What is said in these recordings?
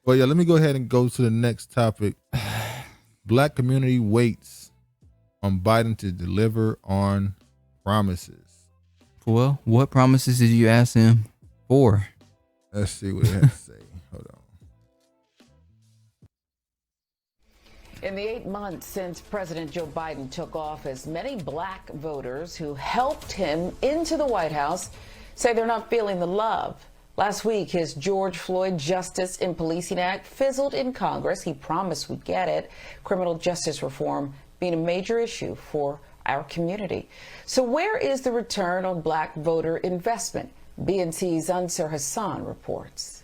Well, yeah, let me go ahead and go to the next topic. Black community waits on Biden to deliver on promises. Well, what promises did you ask him for? Let's see what it has to say. Hold on. In the 8 months since President Joe Biden took office, many black voters who helped him into the White House say they're not feeling the love. Last week, his George Floyd Justice in Policing Act fizzled in Congress. He promised we'd get it. Criminal justice reform being a major issue for our community. So where is the return on black voter investment? BNC's Ansar Hassan reports.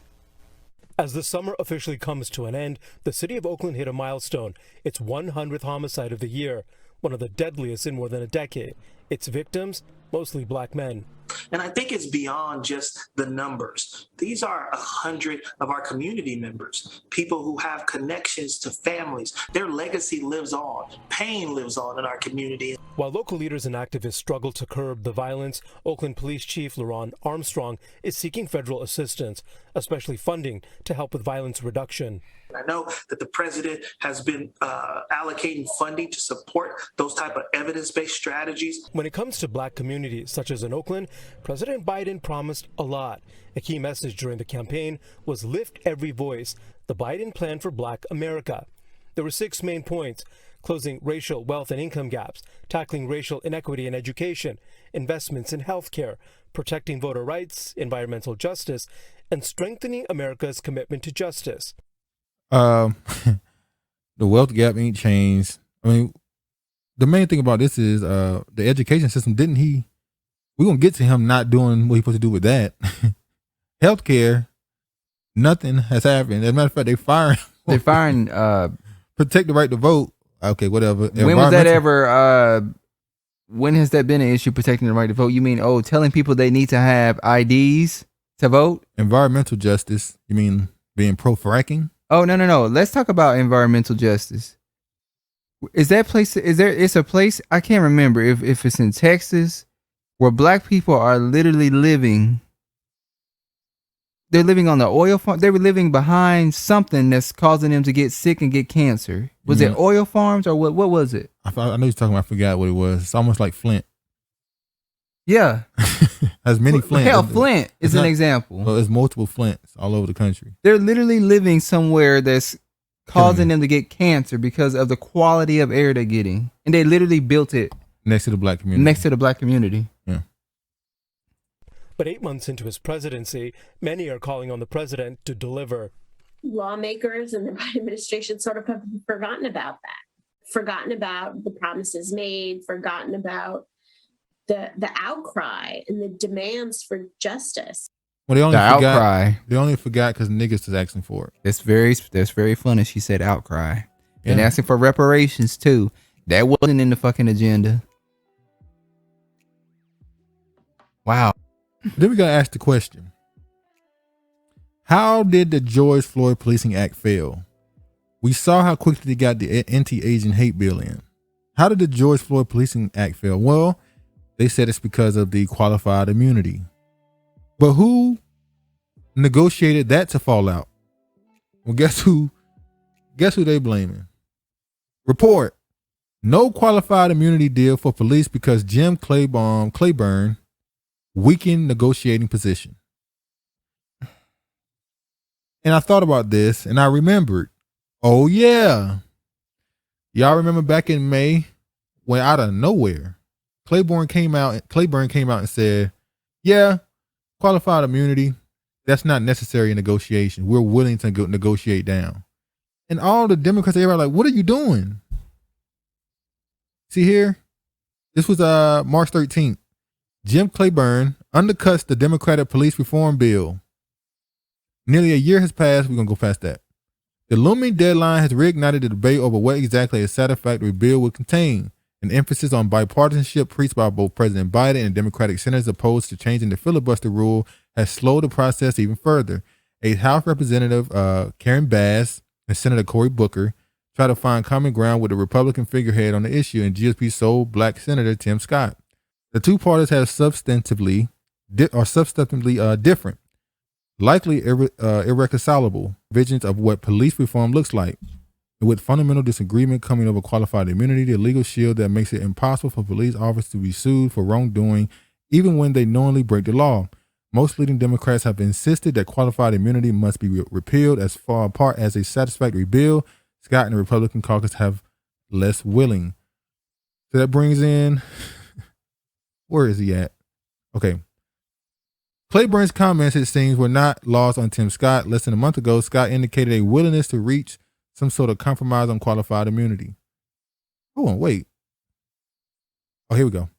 As the summer officially comes to an end, the city of Oakland hit a milestone. Its 100th homicide of the year, one of the deadliest in more than a decade. Its victims, mostly black men. And I think it's beyond just the numbers. These are 100 of our community members, people who have connections to families. Their legacy lives on. Pain lives on in our community. While local leaders and activists struggle to curb the violence, Oakland Police Chief LaRon Armstrong is seeking federal assistance, especially funding to help with violence reduction. I know that the president has been allocating funding to support those type of evidence-based strategies. When it comes to black communities, such as in Oakland, President Biden promised a lot. A key message during the campaign was lift every voice, the Biden plan for Black America. There were 6 main points: closing racial, wealth, and income gaps, tackling racial inequity in education, investments in health care, protecting voter rights, environmental justice, and strengthening America's commitment to justice. The wealth gap ain't changed. I mean, the main thing about this is the education system. We're gonna get to him not doing what he's supposed to do with that. Healthcare, nothing has happened. As a matter of fact, they're firing protect the right to vote. Okay, whatever. When was that ever when has that been an issue, protecting the right to vote? You mean telling people they need to have IDs to vote? Environmental justice. You mean being pro fracking? Oh, no. Let's talk about environmental justice. It's a place, I can't remember if it's in Texas, where black people are literally living. They're living on the oil farm. They were living behind something that's causing them to get sick and get cancer. Was it oil farms or what was it? I know you're talking about, I forgot what it was. It's almost like Flint. Yeah. Has many Flint. Hell, Flint is an example. Well, there's multiple Flints all over the country. They're literally living somewhere that's causing them to get cancer because of the quality of air they're getting. And they literally built it. Next to the black community. Yeah. But 8 months into his presidency, many are calling on the president to deliver. Lawmakers and the Biden administration sort of have forgotten about that, forgotten about the promises made, forgotten about the outcry and the demands for justice. Well, they only forgot because niggas was asking for it. That's very funny. She said outcry. Yeah. And asking for reparations too. That wasn't in the fucking agenda. Wow. Then we gotta ask the question: how did the George Floyd Policing Act fail? We saw how quickly they got the anti-Asian hate bill in. How did the George Floyd Policing Act fail? Well, they said it's because of the qualified immunity. But who negotiated that to fall out? Well, guess who they blaming? Report: no qualified immunity deal for police because Jim Clyburn weakened negotiating position. And I thought about this and I remembered, oh yeah. Y'all remember back in May when out of nowhere, Clyburn came out and said, yeah, qualified immunity, that's not necessary in negotiation. We're willing to negotiate down. And all the Democrats, everybody like, what are you doing? See here, this was March 13th. Jim Clyburn undercuts the Democratic police reform bill. Nearly a year has passed. We're going to go past that. The looming deadline has reignited the debate over what exactly a satisfactory bill would contain. An emphasis on bipartisanship preached by both President Biden and Democratic senators opposed to changing the filibuster rule has slowed the process even further. A House Representative, Karen Bass, and Senator Cory Booker tried to find common ground with the Republican figurehead on the issue and GOP sole black Senator Tim Scott. The two parties have substantively different. likely irreconcilable visions of what police reform looks like. With fundamental disagreement coming over qualified immunity, the legal shield that makes it impossible for police officers to be sued for wrongdoing, even when they knowingly break the law. Most leading Democrats have insisted that qualified immunity must be repealed as far apart as a satisfactory bill. Scott and the Republican caucus have less willing. So that brings in, where is he at? Okay. Clyburn's comments, it seems, were not lost on Tim Scott. Less than a month ago, Scott indicated a willingness to reach some sort of compromise on qualified immunity. Hold on, wait. Oh, here we go.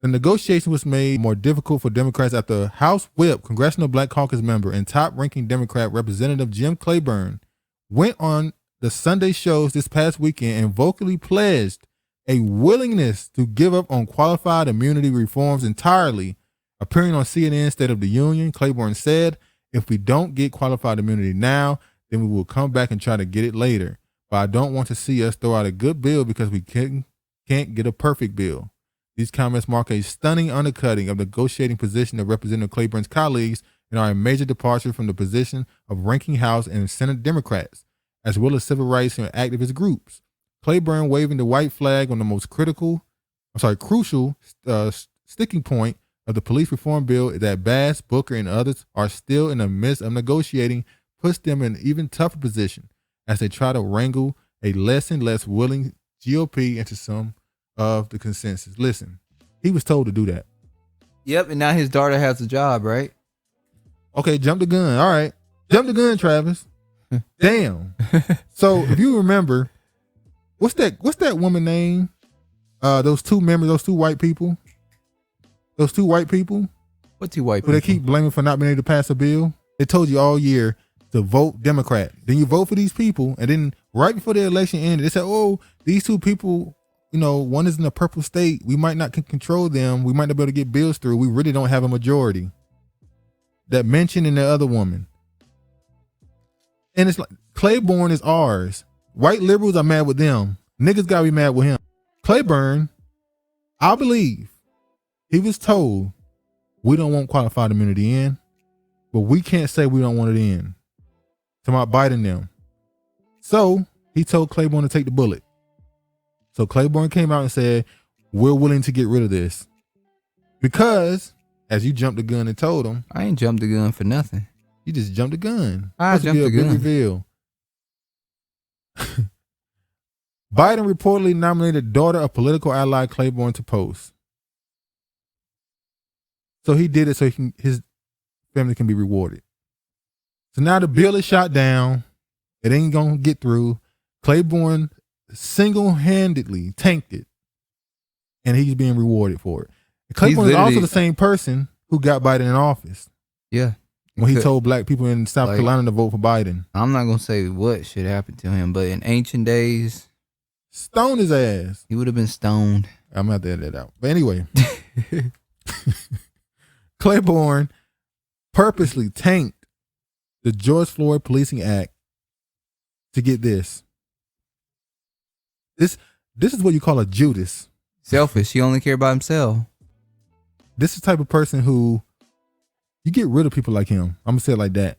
The negotiation was made more difficult for Democrats after House Whip, Congressional Black Caucus member, and top-ranking Democrat Representative Jim Clyburn went on the Sunday shows this past weekend and vocally pledged a willingness to give up on qualified immunity reforms entirely. Appearing on CNN State of the Union, Clyburn said, "If we don't get qualified immunity now, then we will come back and try to get it later. But I don't want to see us throw out a good bill because we can't get a perfect bill." These comments mark a stunning undercutting of the negotiating position of Representative Clyburn's colleagues and are a major departure from the position of ranking House and Senate Democrats, as well as civil rights and activist groups. Clyburn waving the white flag on the most crucial sticking point of the police reform bill that Bass, Booker, and others are still in the midst of negotiating puts them in an even tougher position as they try to wrangle a less and less willing GOP into some of the consensus. Listen, he was told to do that. Yep, and now his daughter has a job, right? Okay, jump the gun. All right. Jump the gun, Travis. Damn. So if you remember, what's that woman name? Those two white people. What two white people? Who they keep blaming for not being able to pass a bill? They told you all year to vote Democrat. Then you vote for these people, and then right before the election ended, they said, "Oh, these two people, one is in a purple state. We might not control them. We might not be able to get bills through. We really don't have a majority." That mentioned in the other woman. And it's like, Clyburn is ours. White liberals are mad with them. Niggas gotta be mad with him. Clyburn, I believe, he was told, we don't want qualified immunity in, but we can't say we don't want it in. Talking about Biden them. So he told Clyburn to take the bullet. So Clyburn came out and said, we're willing to get rid of this. Because, as you jumped the gun and told him. I ain't jumped the gun for nothing. You just jumped the gun. I jumped the gun. Reveal. Biden reportedly nominated daughter of political ally Clyburn to post. So he did it so his family can be rewarded. So now the bill is shot down. It ain't gonna get through. Clyburn single-handedly tanked it, and he's being rewarded for it. Clyburn is also the same person who got Biden in office. Yeah. When he told black people in South Carolina to vote for Biden. I'm not gonna say what should happen to him, but in ancient days, stone his ass. He would have been stoned. I'm gonna have to edit that out. But anyway, Clyburn purposely tanked the George Floyd Policing Act to get this. This is what you call a Judas. Selfish. He only care about himself. This is the type of person who you get rid of people like him. I'm gonna say it like that.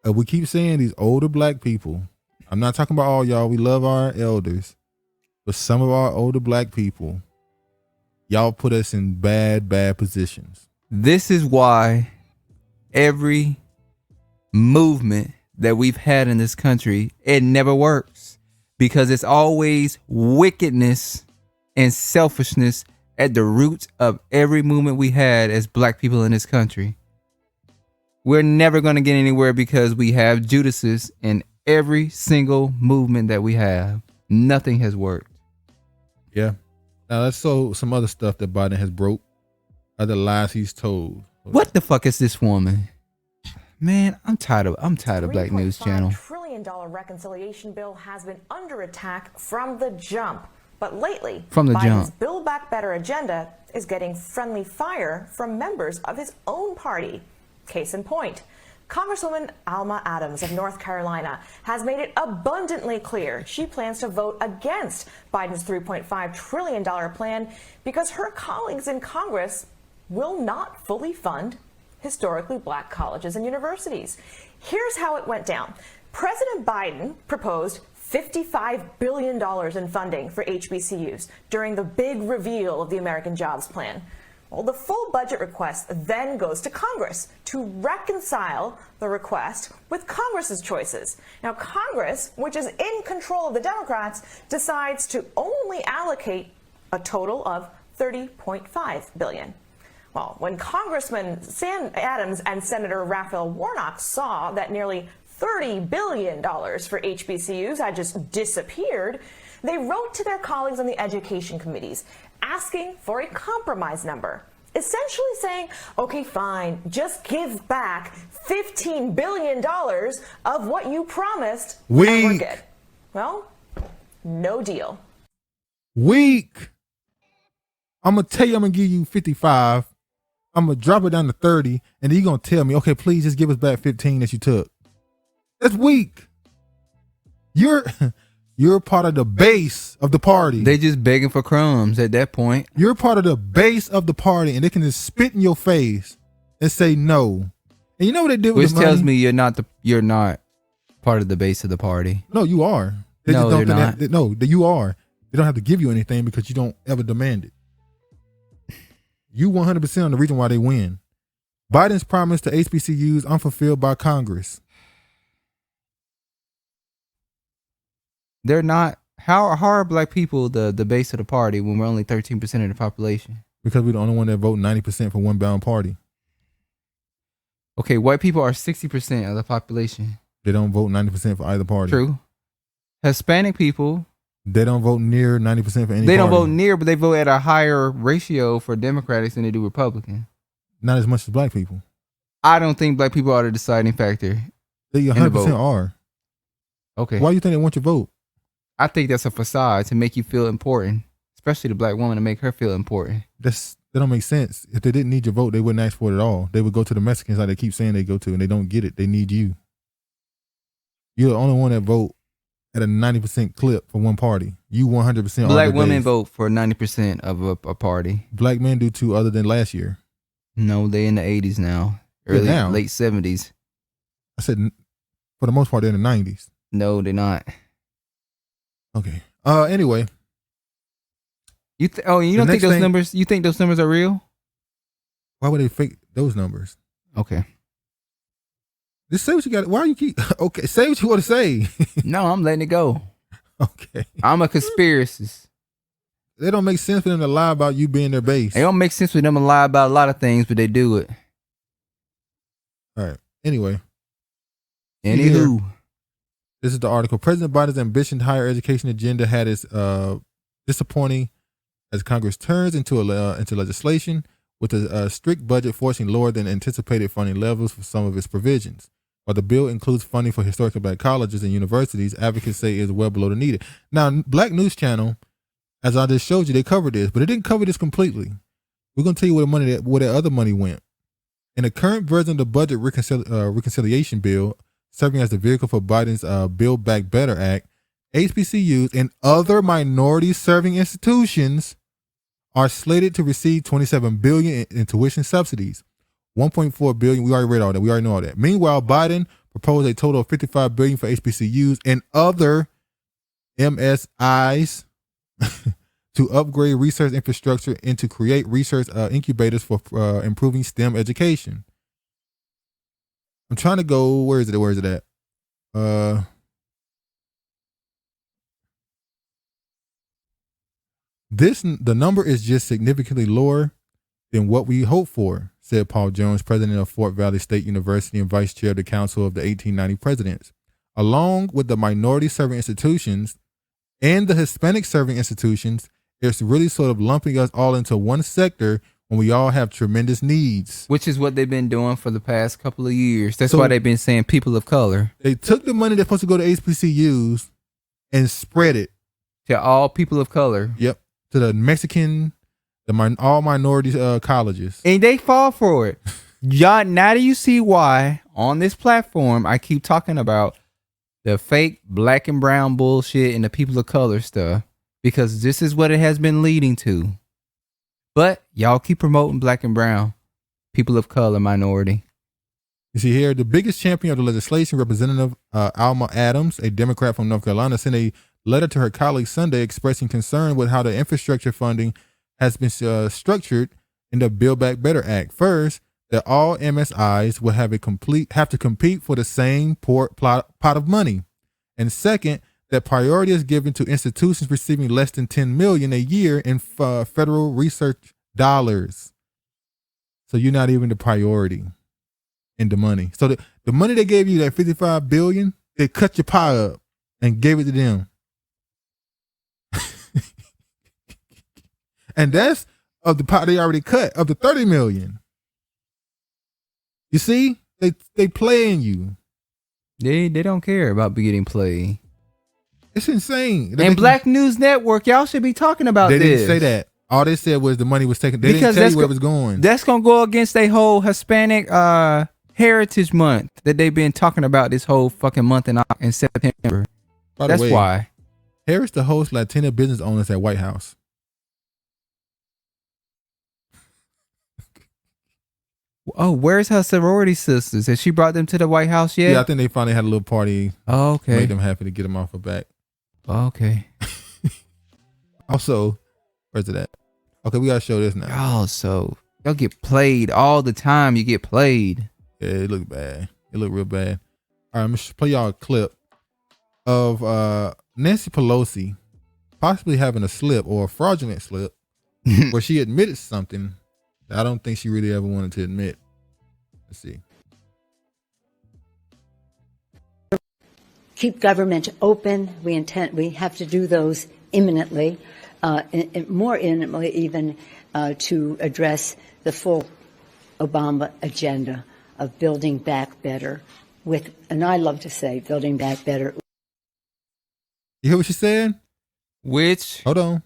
We keep saying these older black people. I'm not talking about all y'all. We love our elders, but some of our older black people, y'all put us in bad positions. This is why every movement that we've had in this country, it never works, because it's always wickedness and selfishness at the roots of every movement we had as black people in this country. We're never going to get anywhere because we have Judases in every single movement that we have. Nothing has worked. Yeah. Now let's show some other stuff that Biden has broke. Other lies he's told. What the fuck is this woman? Man, I'm tired of Black News Channel. $3.5 trillion reconciliation bill has been under attack from the jump. But lately, Biden's Build Back Better agenda is getting friendly fire from members of his own party. Case in point, Congresswoman Alma Adams of North Carolina has made it abundantly clear she plans to vote against Biden's $3.5 trillion plan because her colleagues in Congress will not fully fund historically black colleges and universities. Here's how it went down. President Biden proposed $55 billion in funding for HBCUs during the big reveal of the American Jobs Plan. Well, the full budget request then goes to Congress to reconcile the request with Congress's choices. Now, Congress, which is in control of the Democrats, decides to only allocate a total of $30.5 billion. Well, when Congressman Sam Adams and Senator Raphael Warnock saw that nearly $30 billion for HBCUs had just disappeared, they wrote to their colleagues on the education committees asking for a compromise number, essentially saying, okay, fine, just give back $15 billion of what you promised and we're good. Well, no deal. Weak. I'm going to tell you I'm going to give you 55. I'm going to drop it down to 30, and then you're going to tell me, okay, please just give us back 15 that you took. That's weak. You're part of the base of the party. They just begging for crumbs at that point. You're part of the base of the party, and they can just spit in your face and say no. And you know what they do with Which the money? tells me you're not part of the base of the party. No, you are. They no, just they're not. No, you are. They don't have to give you anything because you don't ever demand it. You 100% on the reason why they win. Biden's promise to HBCUs unfulfilled by Congress. They're not. How are black people the base of the party when we're only 13% of the population? Because we're the only one that vote 90% for one bound party. Okay, white people are 60% of the population. They don't vote 90% for either party. True. Hispanic people. They don't vote near 90% for any party. They don't vote near, but they vote at a higher ratio for Democrats than they do Republican. Not as much as black people. I don't think black people are the deciding factor. They 100% are. Okay. Why do you think they want your vote? I think that's a facade to make you feel important, especially the black woman, to make her feel important. That don't make sense. If they didn't need your vote, they wouldn't ask for it at all. They would go to the Mexicans like they keep saying they go to, and they don't get it. They need you. You're the only one that vote at a 90% clip for one party. You 100%. Black women vote for 90% of a party. Black men do too, other than last year. No, they in the 80s now. Late 70s. I said, for the most part, they're in the 90s. No, they're not. Okay. Anyway. You don't think those numbers? You think those numbers are real? Why would they fake those numbers? Okay. Just say what you got. Why you keep? Okay, say what you want to say. No, I'm letting it go. Okay. I'm a conspiracist. They don't make sense for them to lie about you being their base. It don't make sense for them to lie about a lot of things, but they do it. All right. Anyway. Anywho. This is the article. President Biden's ambition higher education agenda had its disappointing as Congress turns into legislation with a strict budget forcing lower than anticipated funding levels for some of its provisions. While the bill includes funding for historically black colleges and universities, advocates say is well below the needed. Now, Black News Channel, as I just showed you, they covered this, but it didn't cover this completely. We're going to tell you where the other money went. In the current version of the budget reconciliation bill, serving as the vehicle for Biden's Build Back Better Act, HBCUs and other minority-serving institutions are slated to receive $27 billion in tuition subsidies. $1.4 billion. We already read all that. We already know all that. Meanwhile, Biden proposed a total of $55 billion for HBCUs and other MSIs to upgrade research infrastructure and to create research incubators for improving STEM education. I'm trying to go. Where is it? Where is it at? The number is just significantly lower than what we hoped for, said Paul Jones, president of Fort Valley State University and vice chair of the Council of the 1890 Presidents. Along with the minority serving institutions and the Hispanic serving institutions, it's really sort of lumping us all into one sector when we all have tremendous needs. Which is what they've been doing for the past couple of years. That's why they've been saying people of color. They took the money that's supposed to go to HBCUs and spread it. To all people of color. Yep. To the Mexican, all minority colleges. And they fall for it. Now do you see why on this platform I keep talking about the fake black and brown bullshit and the people of color stuff? Because this is what it has been leading to. But y'all keep promoting black and brown. people of color, minority. You see here, the biggest champion of the legislation, Representative Alma Adams, a Democrat from North Carolina, sent a letter to her colleagues Sunday expressing concern with how the infrastructure funding has been structured in the Build Back Better Act. First, that all MSIs will have to compete for the same pot of money. And second, that priority is given to institutions receiving less than $10 million a year in federal research dollars. So you're not even the priority in the money. So the money they gave you, that $55 billion, they cut your pie up and gave it to them. And that's of the pie they already cut, of the $30 million. You see, they playing you. They don't care about getting played. It's insane. And Black News Network, y'all should be talking about this. They didn't say that. All they said was the money was taken. They didn't tell you where it was going. That's gonna go against their whole Hispanic Heritage Month that they've been talking about this whole fucking month in September. That's why. Harris to host Latino business owners at White House. Oh, where's her sorority sisters? Has she brought them to the White House yet? Yeah, I think they finally had a little party. Oh, okay. Made them happy to get them off her back. Oh, okay. Also, where's it at? Okay, we gotta show this now. Oh, so y'all get played all the time. You get played. Yeah, it looked bad. It looked real bad. All right, I'm gonna play y'all a clip of Nancy Pelosi possibly having a slip or a fraudulent slip where she admitted something that I don't think she really ever wanted to admit. Let's see. Keep government open. We have to do those imminently, more imminently even, to address the full Obama agenda of building back better and I love to say building back better. You hear what she's saying? Which? Hold on.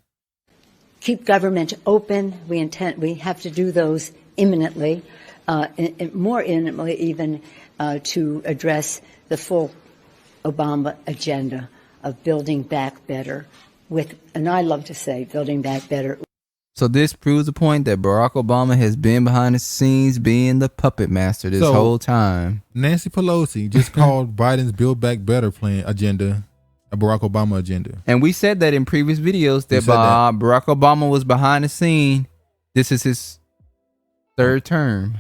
Keep government open. We have to do those imminently, more imminently even, to address the full Obama agenda of building back better and I love to say building back better. So this proves the point that Barack Obama has been behind the scenes being the puppet master this whole time. Nancy Pelosi just called Biden's Build Back Better plan agenda a Barack Obama agenda. And we said that in previous videos that Barack Obama was behind the scene. This is his third term.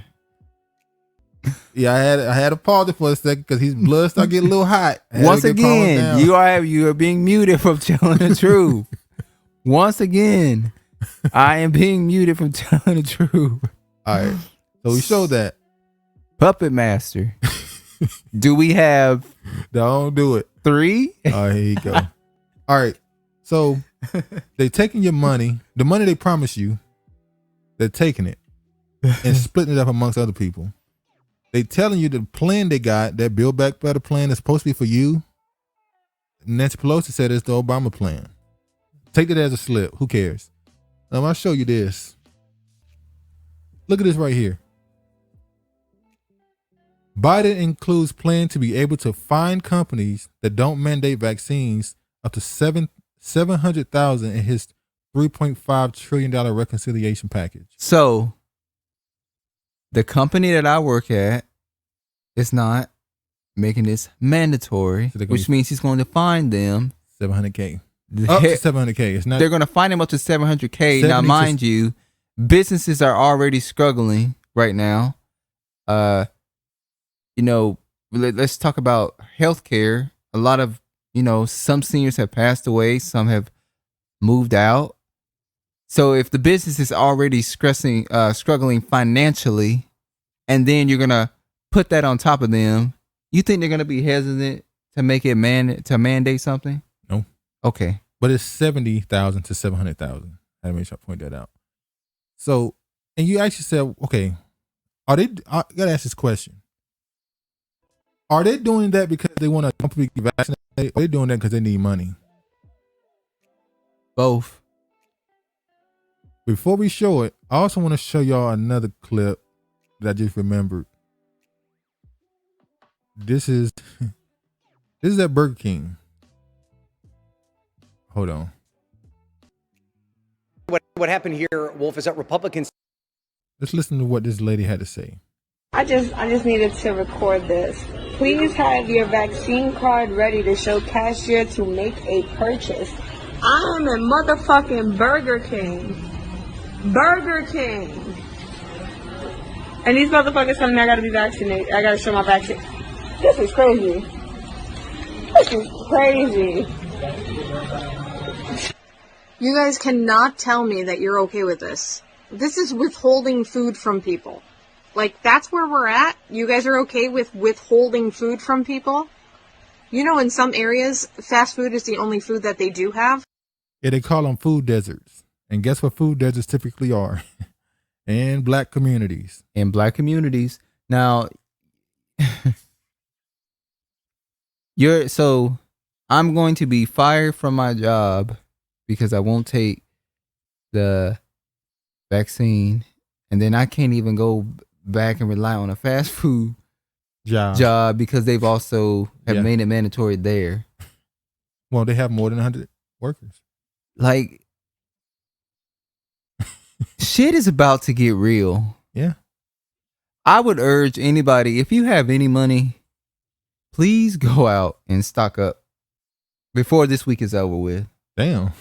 Yeah, I had to pause it for a second because his blood started getting a little hot. Once again, you are being muted from telling the truth. Once again, I am being muted from telling the truth. All right, so we showed that puppet master. Do we have? Don't do it. 3? All right, here you go. All right, so they taking your money, the money they promised you. They're taking it and splitting it up amongst other people. They telling you the plan they got, that Build Back Better plan, is supposed to be for you. Nancy Pelosi said it's the Obama plan. Take it as a slip. Who cares? I'll show you this. Look at this right here. Biden includes plan to be able to fine companies that don't mandate vaccines up to $700,000 in his $3.5 trillion reconciliation package. So the company that I work at is not making this mandatory, so which means he's going to fine them $700K. Up to $700K. It's not. They're going to fine them up to $700K. Now, mind you, businesses are already struggling right now. Let's talk about healthcare. A lot of, some seniors have passed away. Some have moved out. So if the business is already struggling financially, and then you're going to put that on top of them, you think they're going to be hesitant to make it mandate something? No. Okay. But it's 70,000 to 700,000. I had to make sure I point that out. So, and you actually said, okay, I got to ask this question. Are they doing that because they want to be vaccinated? Or are they doing that because they need money? Both. Before we show it, I also want to show y'all another clip that I just remembered. This is at Burger King. Hold on. What happened here, Wolf, is that Republicans... Let's listen to what this lady had to say. I just needed to record this. Please have your vaccine card ready to show cashier to make a purchase. I am in motherfucking Burger King. Burger King. And these motherfuckers telling me I gotta be vaccinated. I gotta show my vaccine. This is crazy. This is crazy. You guys cannot tell me that you're okay with this. This is withholding food from people. Like, that's where we're at? You guys are okay with withholding food from people? You know, in some areas, fast food is the only food that they do have. Yeah, they call them food deserts. And guess what food deserts typically are? In black communities. In black communities. Now, so I'm going to be fired from my job because I won't take the vaccine. And then I can't even go back and rely on a fast food job because they've also have made it mandatory there. Well, they have more than 100 workers. Like, shit is about to get real. Yeah. I would urge anybody, if you have any money, please go out and stock up before this week is over with. Damn.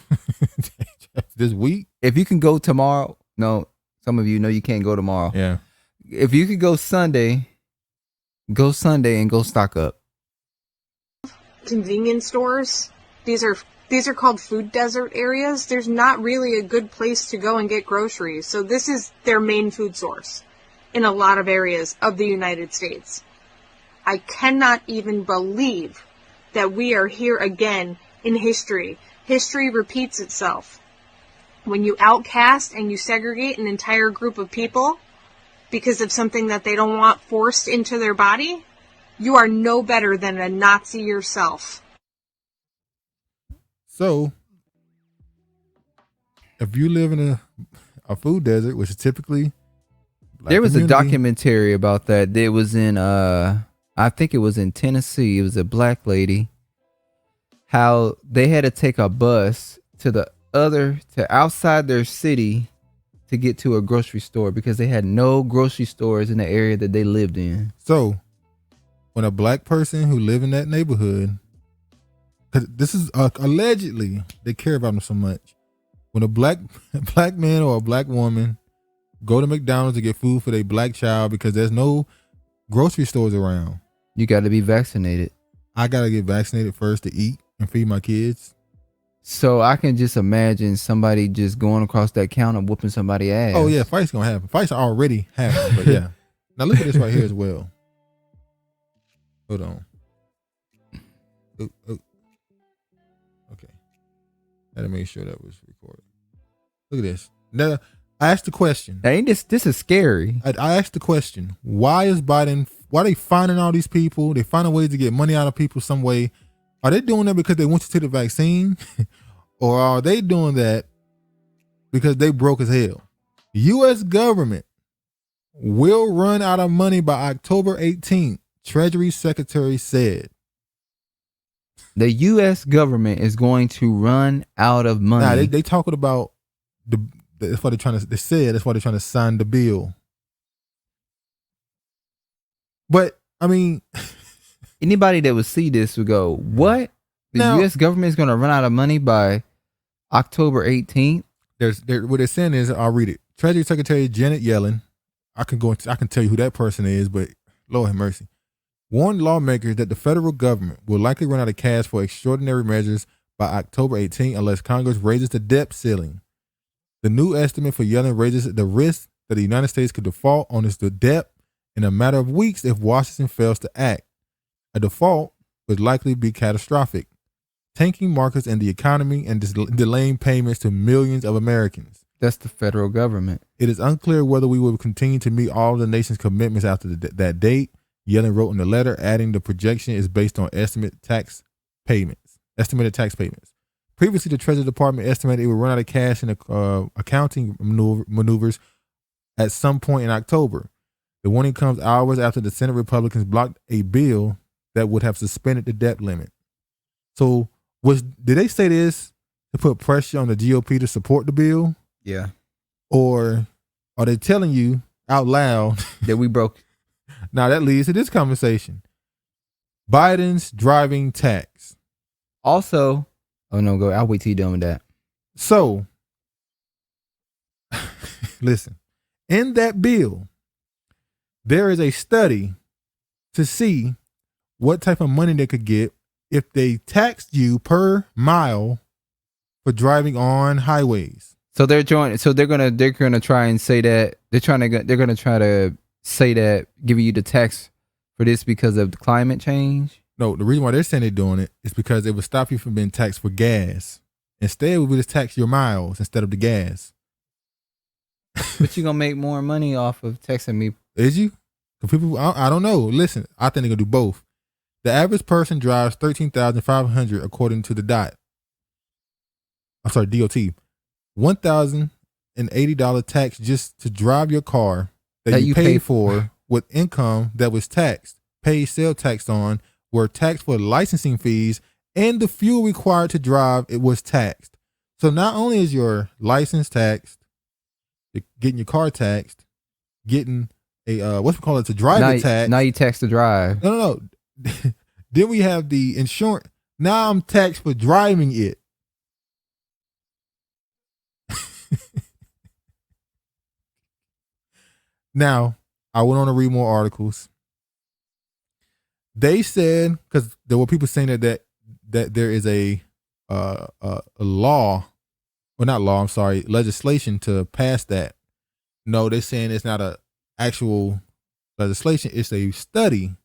This week? If you can go tomorrow. No, some of you know you can't go tomorrow. Yeah. If you could go Sunday and go stock up. Convenience stores, these are called food desert areas. There's not really a good place to go and get groceries. So this is their main food source in a lot of areas of the United States. I cannot even believe that we are here again in history. History repeats itself. When you outcast and you segregate an entire group of people because of something that they don't want forced into their body, you are no better than a Nazi yourself. So, if you live in a food desert, which is typically there was a documentary about that. It was in I think it was in Tennessee. It was a black lady. How they had to take a bus to outside their city to get to a grocery store because they had no grocery stores in the area that they lived in. So, when a black person who live in that neighborhood, because this is allegedly they care about them so much. When a black man or a black woman go to McDonald's to get food for their black child because there's no grocery stores around, you got to be vaccinated. I got to get vaccinated first to eat and feed my kids. So I can just imagine somebody just going across that counter whooping somebody's ass. Oh yeah, fights gonna happen. Fights are already happening, but yeah. Now look at this right here as well. Hold on. Oh. Okay. Had to make sure that was recorded. Look at this. Now I asked the question. Ain't this is scary. I asked the question. Why are they finding all these people? They finding ways to get money out of people some way. Are they doing that because they want to take the vaccine? Or are they doing that because they broke as hell? The U.S. government will run out of money by October 18th, Treasury Secretary said. The U.S. government is going to run out of money. Nah, they talking about that's why that's why they're trying to sign the bill. But I mean, anybody that would see this would go, what? The U.S. government is going to run out of money by October 18th? What they're saying is, I'll read it. Treasury Secretary Janet Yellen, I can tell you who that person is, but Lord have mercy, warned lawmakers that the federal government will likely run out of cash for extraordinary measures by October 18th unless Congress raises the debt ceiling. The new estimate for Yellen raises the risk that the United States could default on its debt in a matter of weeks if Washington fails to act. A default would likely be catastrophic, tanking markets and the economy and delaying payments to millions of Americans. That's the federal government. It is unclear whether we will continue to meet all of the nation's commitments after that date, Yellen wrote in the letter, adding the projection is based on estimated tax payments. Previously, the Treasury Department estimated it would run out of cash in accounting maneuvers at some point in October. The warning comes hours after the Senate Republicans blocked a bill that would have suspended the debt limit. So, did they say this to put pressure on the GOP to support the bill? Yeah. Or are they telling you out loud that we broke. Now that leads to this conversation. Biden's driving tax. Also, oh no, go. I'll wait till you're done with that. So, listen, in that bill, there is a study to see what type of money they could get if they taxed you per mile for driving on highways. So they're gonna try and say that they're gonna try to say that giving you the tax for this because of the climate change. No, the reason why they're saying they're doing it is because it would stop you from being taxed for gas. Instead, we would just tax your miles instead of the gas. But you're gonna make more money off of taxing me. Is you? People, I don't know. Listen, I think they're gonna do both. The average person drives 13,500 according to the DOT. I'm sorry, DOT. $1,080 tax just to drive your car that you paid for with income that was taxed, paid sale tax on, were taxed for licensing fees, and the fuel required to drive it was taxed. So not only is your license taxed, you're getting your car taxed, getting a to drive tax. Now you tax to drive. No. Then we have the insurance. Now I'm taxed for driving it. Now, I went on to read more articles. They said, because there were people saying that there is a law, or not law, I'm sorry, legislation to pass that. No, they're saying it's not a actual legislation, it's a study.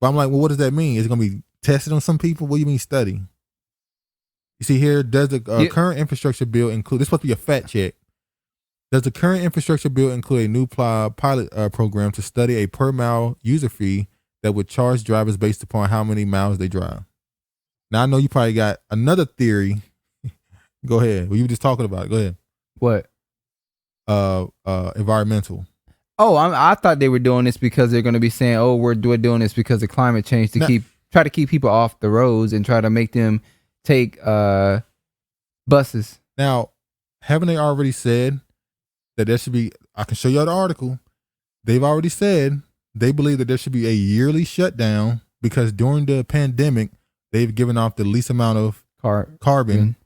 But I'm like, well, what does that mean? Is it going to be tested on some people? What do you mean study? You see here, does the current infrastructure bill include, this is supposed to be a fact check. Does the current infrastructure bill include a new pilot program to study a per mile user fee that would charge drivers based upon how many miles they drive? Now, I know you probably got another theory. Go ahead. Well, you were just talking about it. Go ahead. What? Environmental. Oh, I thought they were doing this because they're going to be saying, "Oh, we're doing this because of climate change to try to keep people off the roads and try to make them take buses." Now, haven't they already said that there should be? I can show you the article. They've already said they believe that there should be a yearly shutdown because during the pandemic they've given off the least amount of carbon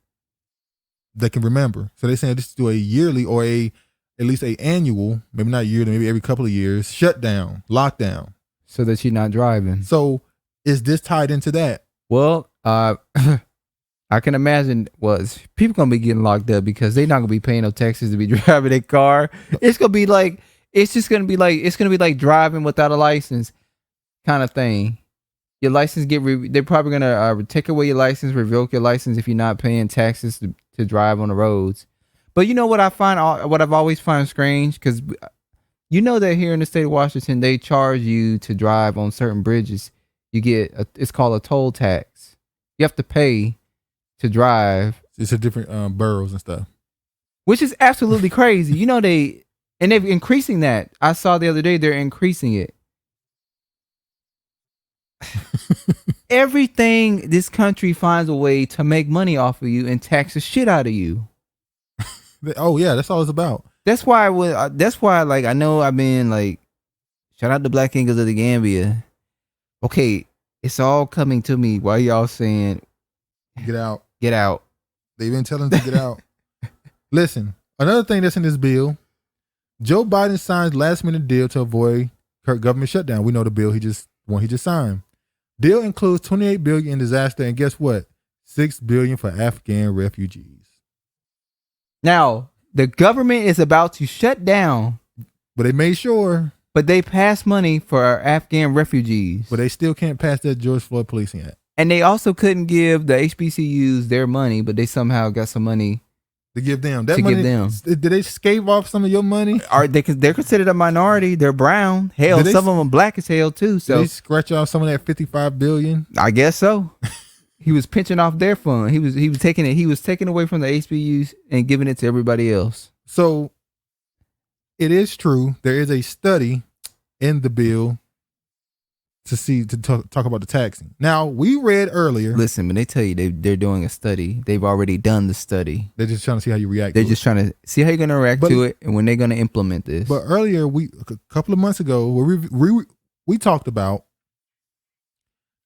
they can remember. So they're saying just do a yearly or at least a annual, maybe not yearly, maybe every couple of years, shutdown, lockdown. So that you're not driving. So is this tied into that? Well, I can imagine people gonna be getting locked up because they're not gonna be paying no taxes to be driving their car. It's gonna be like driving without a license kind of thing. Your license they're probably gonna take away your license, revoke your license if you're not paying taxes to drive on the roads. But you know what what I've always found strange, because you know that here in the state of Washington they charge you to drive on certain bridges. You get it's called a toll tax. You have to pay to drive. It's a different boroughs and stuff, which is absolutely crazy. You know they're increasing that. I saw the other day they're increasing it. Everything this country finds a way to make money off of you and tax the shit out of you. Oh yeah, that's all it's about. That's why like I know I've been like, shout out to Black Eagles of the Gambia. Okay, it's all coming to me. Why y'all saying get out? Get out. They've been telling them to get out. Listen, another thing that's in this bill, Joe Biden signs last minute deal to avoid government shutdown. We know the bill he just signed. Deal includes $28 billion in disaster, and guess what? $6 billion for Afghan refugees. Now, the government is about to shut down. But they made sure. But they passed money for our Afghan refugees. But they still can't pass that George Floyd Policing Act. And they also couldn't give the HBCUs their money, but they somehow got some money to give them. Did they scave off some of your money? They're considered a minority. They're brown. Hell, some of them black as hell too. So did they scratch off some of that $55 billion? I guess so. He was pinching off their fund. He was taking it. He was taking away from the HBCUs and giving it to everybody else. So it is true. There is a study in the bill to talk about the taxing. Now, we read earlier. Listen, when they tell you they're doing a study, they've already done the study. They're just trying to see how you react. They're just trying to see how you're going to react to it and when they're going to implement this. But earlier, a couple of months ago, we talked about,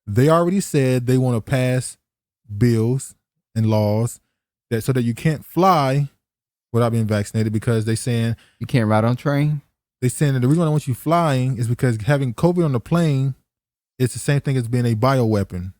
they already said they want to pass bills and laws so that you can't fly without being vaccinated, because they saying you can't ride on train. They saying that the reason why I want you flying is because having COVID on the plane is the same thing as being a bioweapon.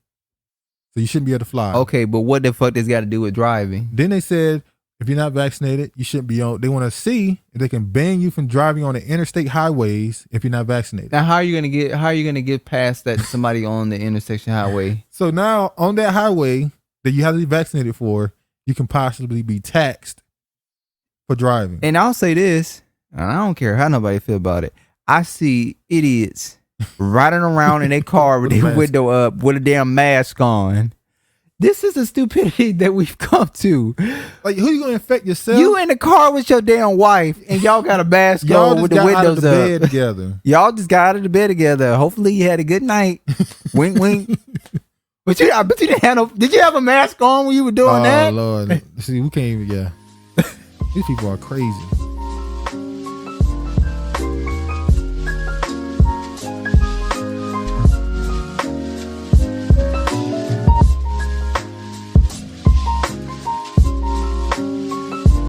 So you shouldn't be able to fly. Okay, but what the fuck this got to do with driving? Then they said if you're not vaccinated, you shouldn't be on. They want to see if they can ban you from driving on the interstate highways if you're not vaccinated. Now, how are you gonna get past that to somebody on the intersection highway? So now on that highway that you have to be vaccinated for, you can possibly be taxed for driving. And I'll say this, and I don't care how nobody feel about it. I see idiots riding around in their car with their window up with a damn mask on. This is the stupidity that we've come to. Like, who you gonna infect yourself? You in the car with your damn wife, and y'all got a mask on with the windows out of the up. bed together. Y'all just got out of the bed together. Hopefully, you had a good night. Wink, wink. But I bet you didn't have no. Did you have a mask on when you were doing that? Oh Lord, see, we can't even. Yeah, these people are crazy.